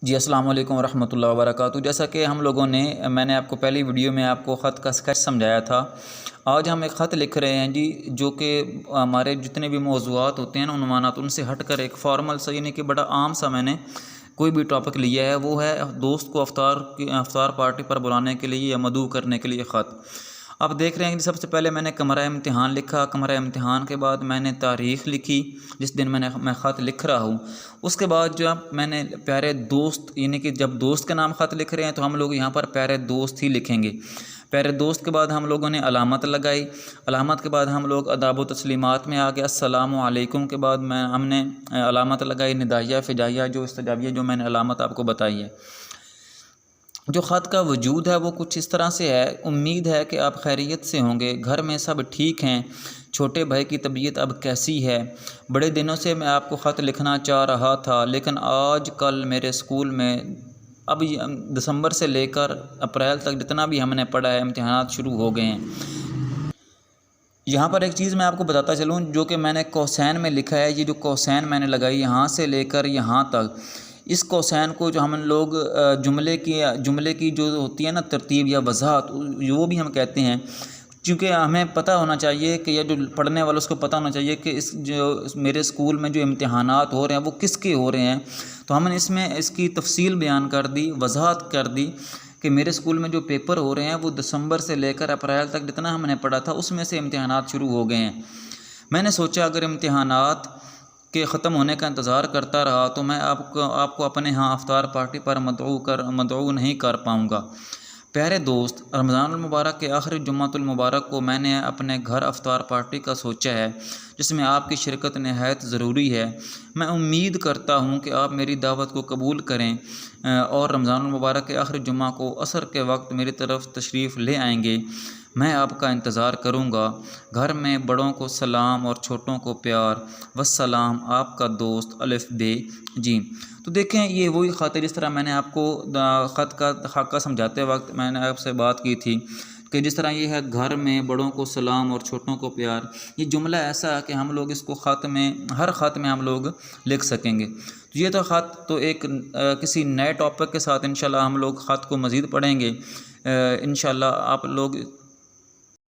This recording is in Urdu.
جی السلام علیکم ورحمۃ اللہ وبرکاتہ۔ جیسا کہ میں نے آپ کو پہلی ویڈیو میں آپ کو خط کا اسکیچ سمجھایا تھا، آج ہم ایک خط لکھ رہے ہیں جی، جو کہ ہمارے جتنے بھی موضوعات ہوتے ہیں نا، عنوانات، ان سے ہٹ کر ایک فارمل سا، یعنی کہ بڑا عام سا میں نے کوئی بھی ٹاپک لیا ہے، وہ ہے دوست کو افطار پارٹی پر بلانے کے لیے یا مدعو کرنے کے لیے خط۔ آپ دیکھ رہے ہیں کہ سب سے پہلے میں نے کمرہ امتحان لکھا، کمرہ امتحان کے بعد میں نے تاریخ لکھی جس دن میں خط لکھ رہا ہوں۔ اس کے بعد جب میں نے پیارے دوست، یعنی کہ جب دوست کے نام خط لکھ رہے ہیں تو ہم لوگ یہاں پر پیارے دوست ہی لکھیں گے۔ پیارے دوست کے بعد ہم لوگوں نے علامت لگائی، علامت کے بعد ہم لوگ آداب و تسلیمات میں آ گئے، السلام علیکم کے بعد ہم نے علامت لگائی ندائیہ فجائیہ جو استجابیہ، جو میں نے علامت آپ کو بتائی ہے۔ جو خط کا وجود ہے وہ کچھ اس طرح سے ہے، امید ہے کہ آپ خیریت سے ہوں گے، گھر میں سب ٹھیک ہیں، چھوٹے بھائی کی طبیعت اب کیسی ہے؟ بڑے دنوں سے میں آپ کو خط لکھنا چاہ رہا تھا، لیکن آج کل میرے اسکول میں اب دسمبر سے لے کر اپریل تک جتنا بھی ہم نے پڑھا ہے، امتحانات شروع ہو گئے ہیں۔ یہاں پر ایک چیز میں آپ کو بتاتا چلوں، جو کہ میں نے کوسین میں لکھا ہے، یہ جو کوسین میں نے لگائی یہاں سے لے کر یہاں تک، اس کوسین کو جو ہم لوگ جملے کی جو ہوتی ہے نا ترتیب یا وضاحت، وہ بھی ہم کہتے ہیں، چونکہ ہمیں پتہ ہونا چاہیے کہ یہ جو پڑھنے والوں اس کو پتہ ہونا چاہیے کہ میرے اسکول میں جو امتحانات ہو رہے ہیں وہ کس کے ہو رہے ہیں، تو ہم نے اس کی تفصیل بیان کر دی، وضاحت کر دی کہ میرے اسکول میں جو پیپر ہو رہے ہیں وہ دسمبر سے لے کر اپریل تک جتنا ہم نے پڑھا تھا اس میں سے امتحانات شروع ہو گئے ہیں۔ میں نے سوچا اگر امتحانات کے ختم ہونے کا انتظار کرتا رہا تو میں آپ کو اپنے ہاں افطار پارٹی پر مدعو نہیں کر پاؤں گا۔ پیارے دوست، رمضان المبارک کے آخری جمعۃ المبارک کو میں نے اپنے گھر افطار پارٹی کا سوچا ہے، جس میں آپ کی شرکت نہایت ضروری ہے۔ میں امید کرتا ہوں کہ آپ میری دعوت کو قبول کریں اور رمضان المبارک کے آخری جمعہ کو عصر کے وقت میری طرف تشریف لے آئیں گے۔ میں آپ کا انتظار کروں گا۔ گھر میں بڑوں کو سلام اور چھوٹوں کو پیار۔ والسلام، آپ کا دوست الف بے جی۔ تو دیکھیں یہ وہی خط ہے جس طرح میں نے آپ کو خط کا خاکہ سمجھاتے وقت میں نے آپ سے بات کی تھی کہ جس طرح یہ ہے گھر میں بڑوں کو سلام اور چھوٹوں کو پیار، یہ جملہ ایسا ہے کہ ہم لوگ اس کو ہر خط میں ہم لوگ لکھ سکیں گے۔ یہ تو خط تو ایک کسی نئے ٹاپک کے ساتھ انشاءاللہ ہم لوگ خط کو مزید پڑھیں گے انشاءاللہ۔ آپ لوگ